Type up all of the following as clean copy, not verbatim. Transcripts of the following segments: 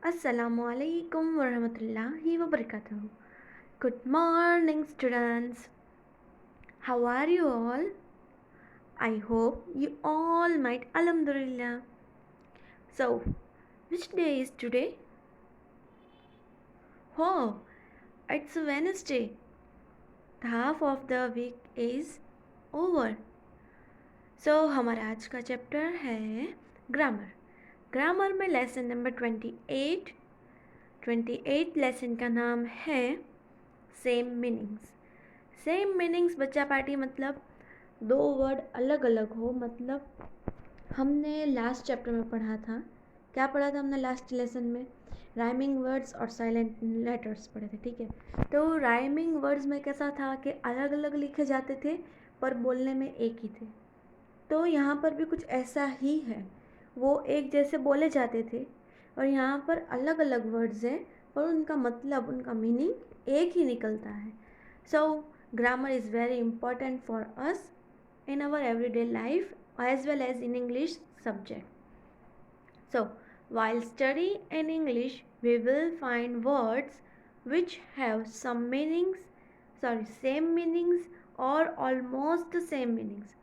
Assalamualaikum warahmatullahi wabarakatuh. Good morning, students. How are you all? I hope you all might Alhamdulillah. So, which day is today? Oh, it's Wednesday. The half of the week is over. So, हमारा आज का chapter है grammar. Grammar में lesson number 28 lesson का नाम है same meanings. Same meanings बच्चा party मतलब दो वर्ड अलग अलग हो. मतलब हमने लास्ट चैप्टर में पढ़ा था. क्या पढ़ा था हमने लास्ट लेसन में? राइमिंग वर्ड्स और साइलेंट लेटर्स पढ़े थे. ठीक है, तो राइमिंग वर्ड्स में कैसा था कि अलग अलग लिखे जाते थे पर बोलने में एक ही थे. तो यहाँ पर भी कुछ ऐसा ही है. वो एक जैसे बोले जाते थे और यहाँ पर अलग अलग वर्ड्स हैं और उनका मतलब, उनका मीनिंग एक ही निकलता है. सो grammar is very important for us in our everyday life as well as in English subject. So while studying in English we will find words which have some meanings, same meanings or almost same meanings.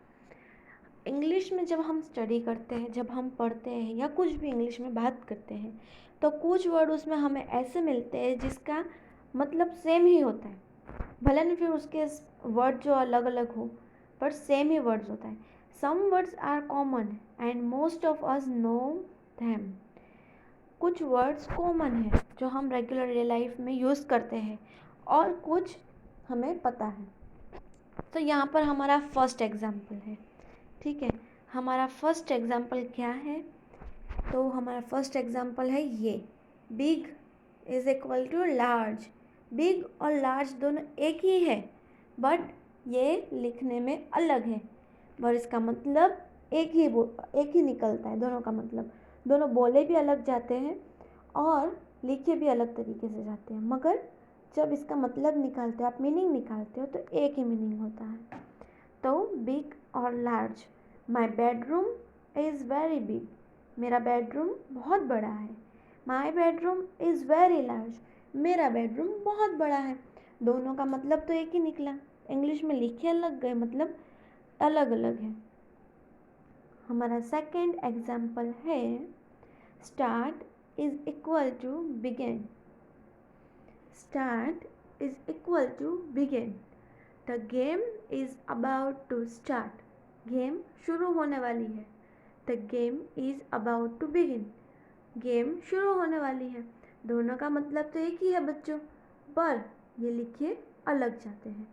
English में जब हम study करते हैं, जब हम पढ़ते हैं या कुछ भी इंग्लिश में बात करते हैं तो कुछ वर्ड उसमें हमें ऐसे मिलते हैं जिसका मतलब सेम ही होता है. भले नहीं फिर उसके वर्ड जो अलग अलग हो पर सेम ही वर्ड्स होता है. Some words are common and most of us know them. कुछ वर्ड्स कॉमन है जो हम रेगुलर डे लाइफ में यूज़ करते हैं और कुछ हमें पता है. तो यहाँ पर हमारा फर्स्ट एग्जाम्पल है. ठीक है, हमारा फर्स्ट एग्जाम्पल क्या है? तो हमारा फर्स्ट एग्जाम्पल है ये, big is equal to large. Big और लार्ज दोनों एक ही है बट ये लिखने में अलग है और इसका मतलब एक ही निकलता है. दोनों का मतलब, दोनों बोले भी अलग जाते हैं और लिखे भी अलग तरीके से जाते हैं, मगर जब इसका मतलब निकालते हो, आप मीनिंग निकालते हो तो एक ही मीनिंग होता है. तो बिग और large. My bedroom is very big. मेरा बेडरूम बहुत बड़ा है. My bedroom is very large. मेरा बेडरूम बहुत बड़ा है. दोनों का मतलब तो एक ही निकला. इंग्लिश में लिखे अलग गए, मतलब अलग अलग है. हमारा सेकेंड एग्जाम्पल है start is equal to begin. Start is equal to begin. The game is about to start. Game शुरू होने वाली है. The game is about to begin. Game शुरू होने वाली है. दोनों का मतलब तो एक ही है बच्चों, पर ये लिखे अलग जाते हैं.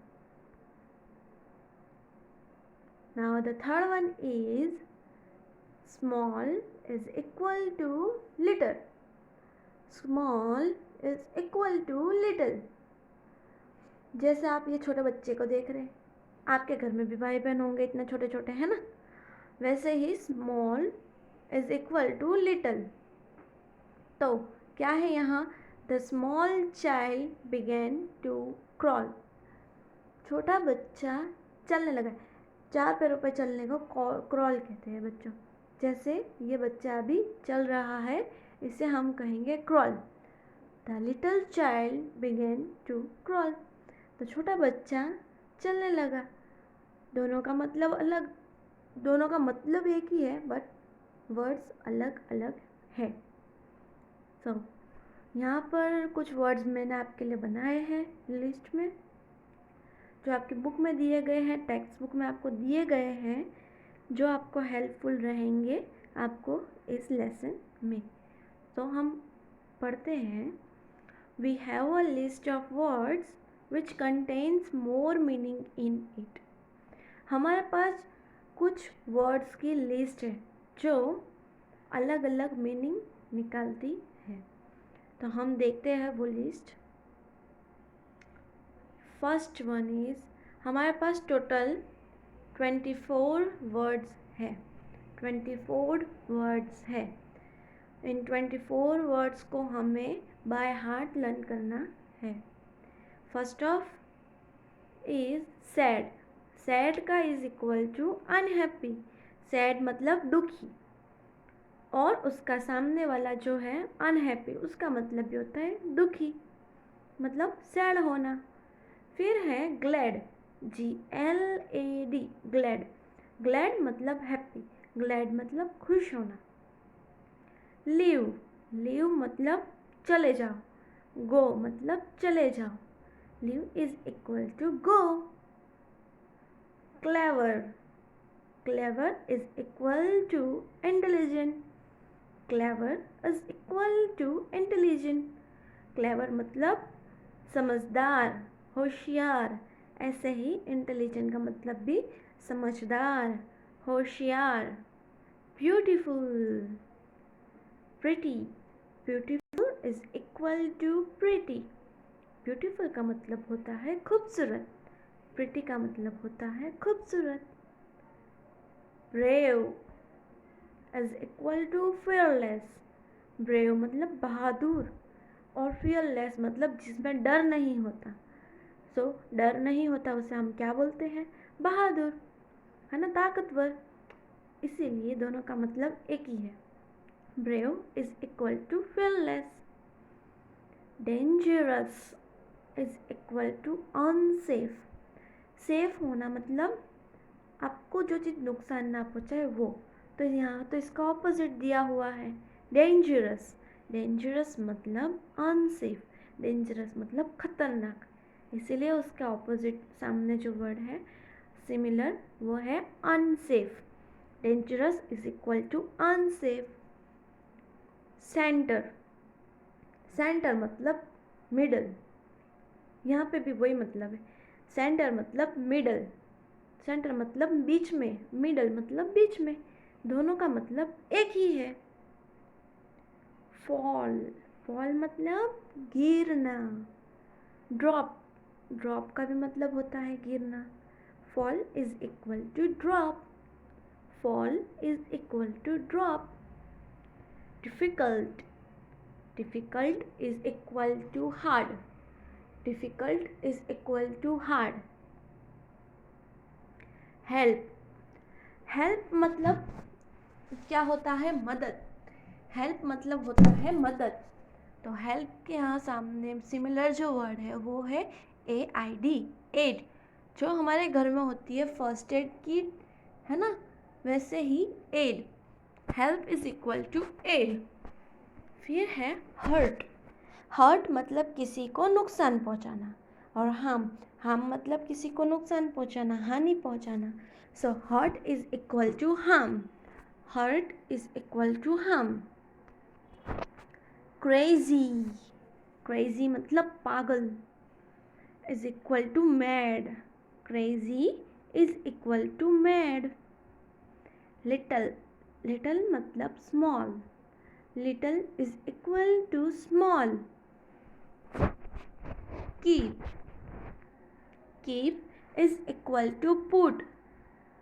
Now the third one is small is equal to little. Small is equal to little. जैसे आप ये छोटे बच्चे को देख रहे हैं, आपके घर में भी भाई बहन होंगे इतने छोटे छोटे, हैं ना? वैसे ही small is equal to little. तो क्या है यहाँ? The small child begin to crawl. छोटा बच्चा चलने लगा. 4 पैरों पर चलने को क्रॉल कहते हैं बच्चों. जैसे ये बच्चा अभी चल रहा है, इसे हम कहेंगे crawl. The little child begin to crawl. तो छोटा बच्चा चलने लगा. दोनों का मतलब अलग, दोनों का मतलब एक ही है बट वर्ड्स अलग अलग है. सो यहाँ पर कुछ वर्ड्स मैंने आपके लिए बनाए हैं लिस्ट में, जो आपकी बुक में दिए गए हैं, टेक्स्ट बुक में आपको दिए गए हैं, जो आपको हेल्पफुल रहेंगे आपको इस लेसन में. तो हम पढ़ते हैं. We have a list of words which contains more meaning in it. हमारे पास कुछ वर्ड्स की लिस्ट है जो अलग अलग मीनिंग निकालती है. तो हम देखते हैं वो लिस्ट. फर्स्ट वन इज़, हमारे पास टोटल 24 वर्ड्स है. 24 वर्ड्स है. इन 24 वर्ड्स को हमें बाय हार्ट लर्न करना है. First of is sad. Sad का is equal to unhappy. Sad मतलब दुखी. और उसका सामने वाला जो है अनहैप्पी, उसका मतलब भी होता है दुखी, मतलब सैड होना। फिर है ग्लैड, GLAD, ग्लैड। ग्लैड मतलब हैप्पी, ग्लैड मतलब खुश होना। लीव, लीव मतलब चले जाओ, गो मतलब चले जाओ, leave is equal to go. Clever, clever is equal to intelligent, clever is equal to intelligent. Clever मतलब समझदार, होशियार। ऐसे ही इंटेलिजेंट का मतलब भी समझदार, होशियार। Beautiful, pretty, beautiful is equal to pretty. Beautiful का मतलब होता है खूबसूरत, प्रिटी का मतलब होता है खूबसूरत। Brave is equal to fearless, brave मतलब बहादुर, और फियरलेस मतलब जिसमें डर नहीं होता। सो डर नहीं होता उसे हम क्या बोलते हैं? बहादुर, है ना, ताकतवर। इसीलिए दोनों का मतलब एक ही है। Brave is equal to fearless. Dangerous is equal to unsafe. Safe होना मतलब आपको जो चीज़ नुकसान ना पहुँचाए वो, तो यहाँ तो इसका ऑपोजिट दिया हुआ है, डेंजरस। डेंजरस मतलब अनसेफ, डेंजरस मतलब खतरनाक, इसीलिए उसका ऑपोजिट सामने जो वर्ड है सिमिलर वो है unsafe. Dangerous is equal to unsafe. Centre, centre मतलब मिडल, यहाँ पे भी वही मतलब है। सेंटर मतलब मिडल, सेंटर मतलब बीच में, मिडल मतलब बीच में, दोनों का मतलब एक ही है। फॉल, फॉल मतलब गिरना। ड्रॉप, ड्रॉप का भी मतलब होता है गिरना। Fall is equal to drop, fall is equal to drop. Difficult, difficult is equal to hard, difficult is equal to hard. Help, help मतलब क्या होता है? मदद। हेल्प मतलब होता है मदद। तो हेल्प के यहाँ सामने सिमिलर जो वर्ड है वो है AID, एड, जो हमारे घर में होती है फर्स्ट एड किट, है ना, वैसे ही aid. Help is equal to aid. फिर है हर्ट, हर्ट मतलब किसी को नुकसान पहुंचाना, और हार्म, हार्म मतलब किसी को नुकसान पहुंचाना, हानि पहुंचाना। So hurt is equal to harm, hurt is equal to harm. Crazy, crazy मतलब पागल, is equal to mad, crazy is equal to mad. Little, little मतलब small, little is equal to small. Keep, keep is equal to put,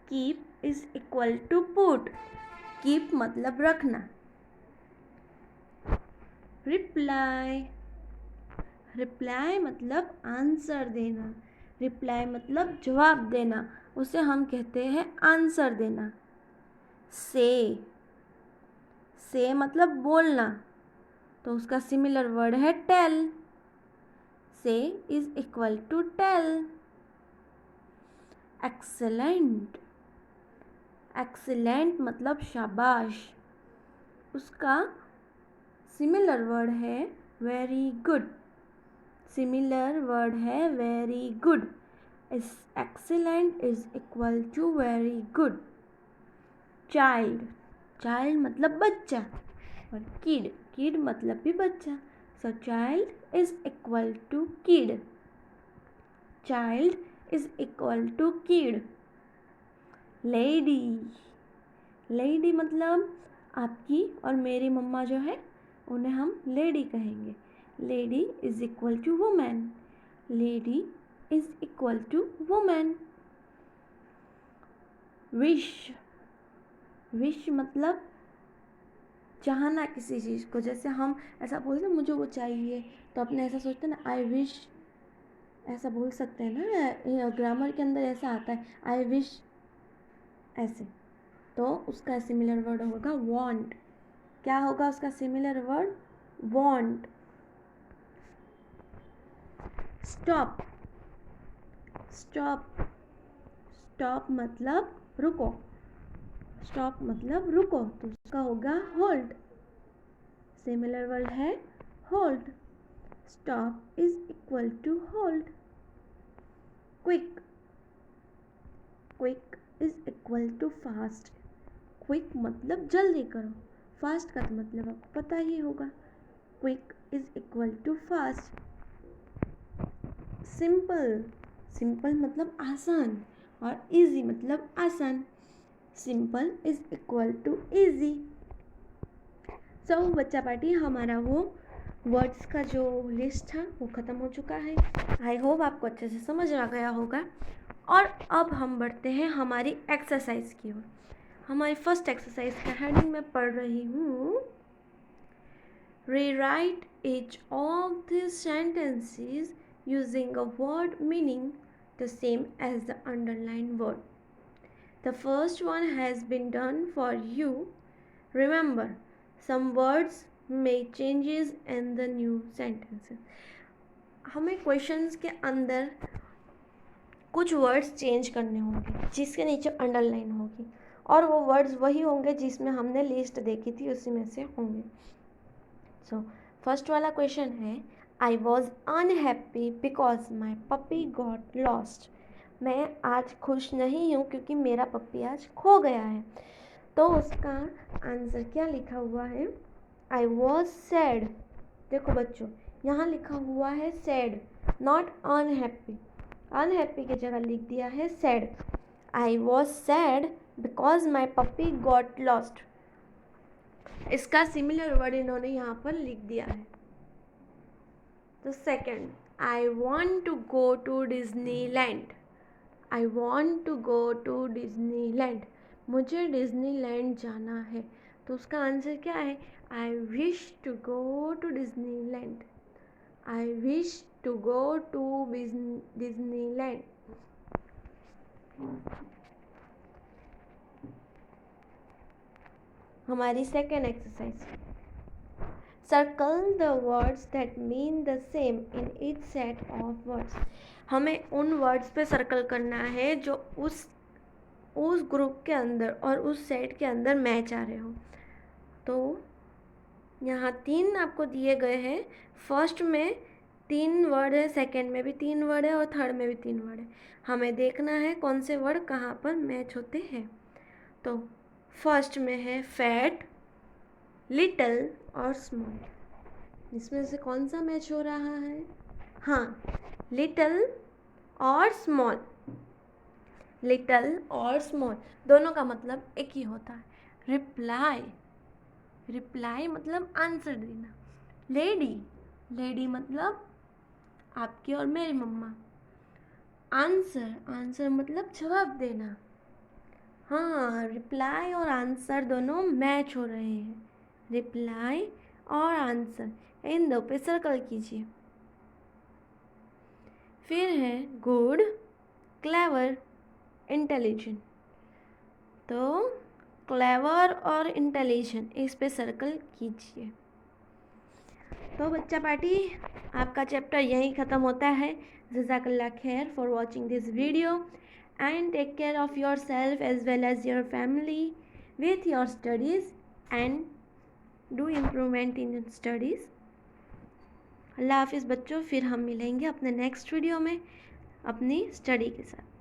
keep is equal to put. Keep मतलब रखना। Reply, reply मतलब answer देना, reply मतलब जवाब देना, उसे हम कहते हैं आंसर देना। से, से मतलब बोलना, तो उसका सिमिलर वर्ड है tell, say is equal to tell. Excellent, excellent मतलब शाबाश, उसका सिमिलर वर्ड है वेरी गुड, सिमिलर वर्ड है वेरी गुड। इस excellent is equal to very good. Child, child मतलब बच्चा, और किड, किड मतलब भी बच्चा। So child is equal to kid, child is equal to kid. Lady, lady मतलब आपकी और मेरी मम्मा जो है उन्हें हम लेडी कहेंगे। Lady is equal to women, lady is equal to women. Wish, wish मतलब चाहना किसी चीज़ को, जैसे हम ऐसा बोलते हैं मुझे वो चाहिए, तो अपने ऐसा सोचते हैं ना आई विश, ऐसा बोल सकते हैं ना, ग्रामर के अंदर ऐसा आता है आई विश, ऐसे। तो उसका सिमिलर वर्ड होगा वांट, क्या होगा उसका similar word? want. stop. stop. stop मतलब रुको, stop मतलब रुको, तो उसका होगा hold. सिमिलर वर्ड है hold. stop is equal to hold. quick. quick is equal to fast. quick मतलब जल्दी करो, fast का तो मतलब आपको पता ही होगा. quick is equal to fast. simple. simple मतलब आसान और easy मतलब आसान. simple is equal to easy. so बच्चा पार्टी हमारा वो वर्ड्स का जो लिस्ट था वो ख़त्म हो चुका है. आई होप आपको अच्छे से समझ आ गया होगा. और अब हम बढ़ते हैं हमारी एक्सरसाइज की ओर. हमारी फर्स्ट एक्सरसाइज का हेडिंग मैं पढ़ रही हूँ. Rewrite each of these sentences using a word meaning the same as the underlined word. The first one has been done for you. Remember, some words make changes in the new sentences. हमें questions के अंदर कुछ words change करने होंगे जिसके नीचे underline होगी, और वो वर्ड्स वही होंगे जिसमें हमने लिस्ट देखी थी उसी में से होंगे. सो फर्स्ट वाला क्वेश्चन है, I was unhappy because my puppy got lost. मैं आज खुश नहीं हूँ क्योंकि मेरा पप्पी आज खो गया है. तो उसका आंसर क्या लिखा हुआ है? आई वॉज सैड. देखो बच्चों, यहाँ लिखा हुआ है सैड, नॉट अनहैप्पी. अनहैप्पी की जगह लिख दिया है sad. I was sad because my puppy got lost. इसका सिमिलर वर्ड इन्होंने यहाँ पर लिख दिया है. तो second, I want to go to Disneyland. I want to go to Disneyland. मुझे डिज्नीलैंड जाना है. तो उसका आंसर क्या है? I wish to go to Disneyland. I wish to go to Disneyland. हमारी second exercise, circle the words that mean the same in each set of words. हमें उन वर्ड्स पे सर्कल करना है जो उस ग्रुप के अंदर और उस सेट के अंदर मैच आ रहे हो. तो यहाँ 3 आपको दिए गए हैं. फर्स्ट में 3 वर्ड है, सेकेंड में भी 3 वर्ड है और थर्ड में भी 3 वर्ड है. हमें देखना है कौन से वर्ड कहाँ पर मैच होते हैं. तो फर्स्ट में है फैट, लिटल और स्मॉल. इसमें से कौन सा मैच हो रहा है? हाँ, लिटल और स्मॉल. लिटल और स्मॉल दोनों का मतलब एक ही होता है. रिप्लाई. रिप्लाई मतलब आंसर देना. लेडी. लेडी मतलब आपकी और मेरी मम्मा. आंसर. आंसर मतलब जवाब देना. हाँ, रिप्लाई और आंसर दोनों मैच हो रहे हैं. रिप्लाई और आंसर, इन दो पे सर्कल कीजिए. फिर है गुड, क्लेवर, इंटेलिजेंट. तो क्लेवर और इंटेलिजेंट इस पे सर्कल कीजिए. तो बच्चा पार्टी, आपका चैप्टर यहीं ख़त्म होता है. जज़ाकल्लाह खैर for watching this video and take care of yourself as well as your family with your studies and do improvement in studies. अल्लाह हाफिज़ बच्चों. फिर हम मिलेंगे अपने नेक्स्ट वीडियो में अपनी स्टडी के साथ.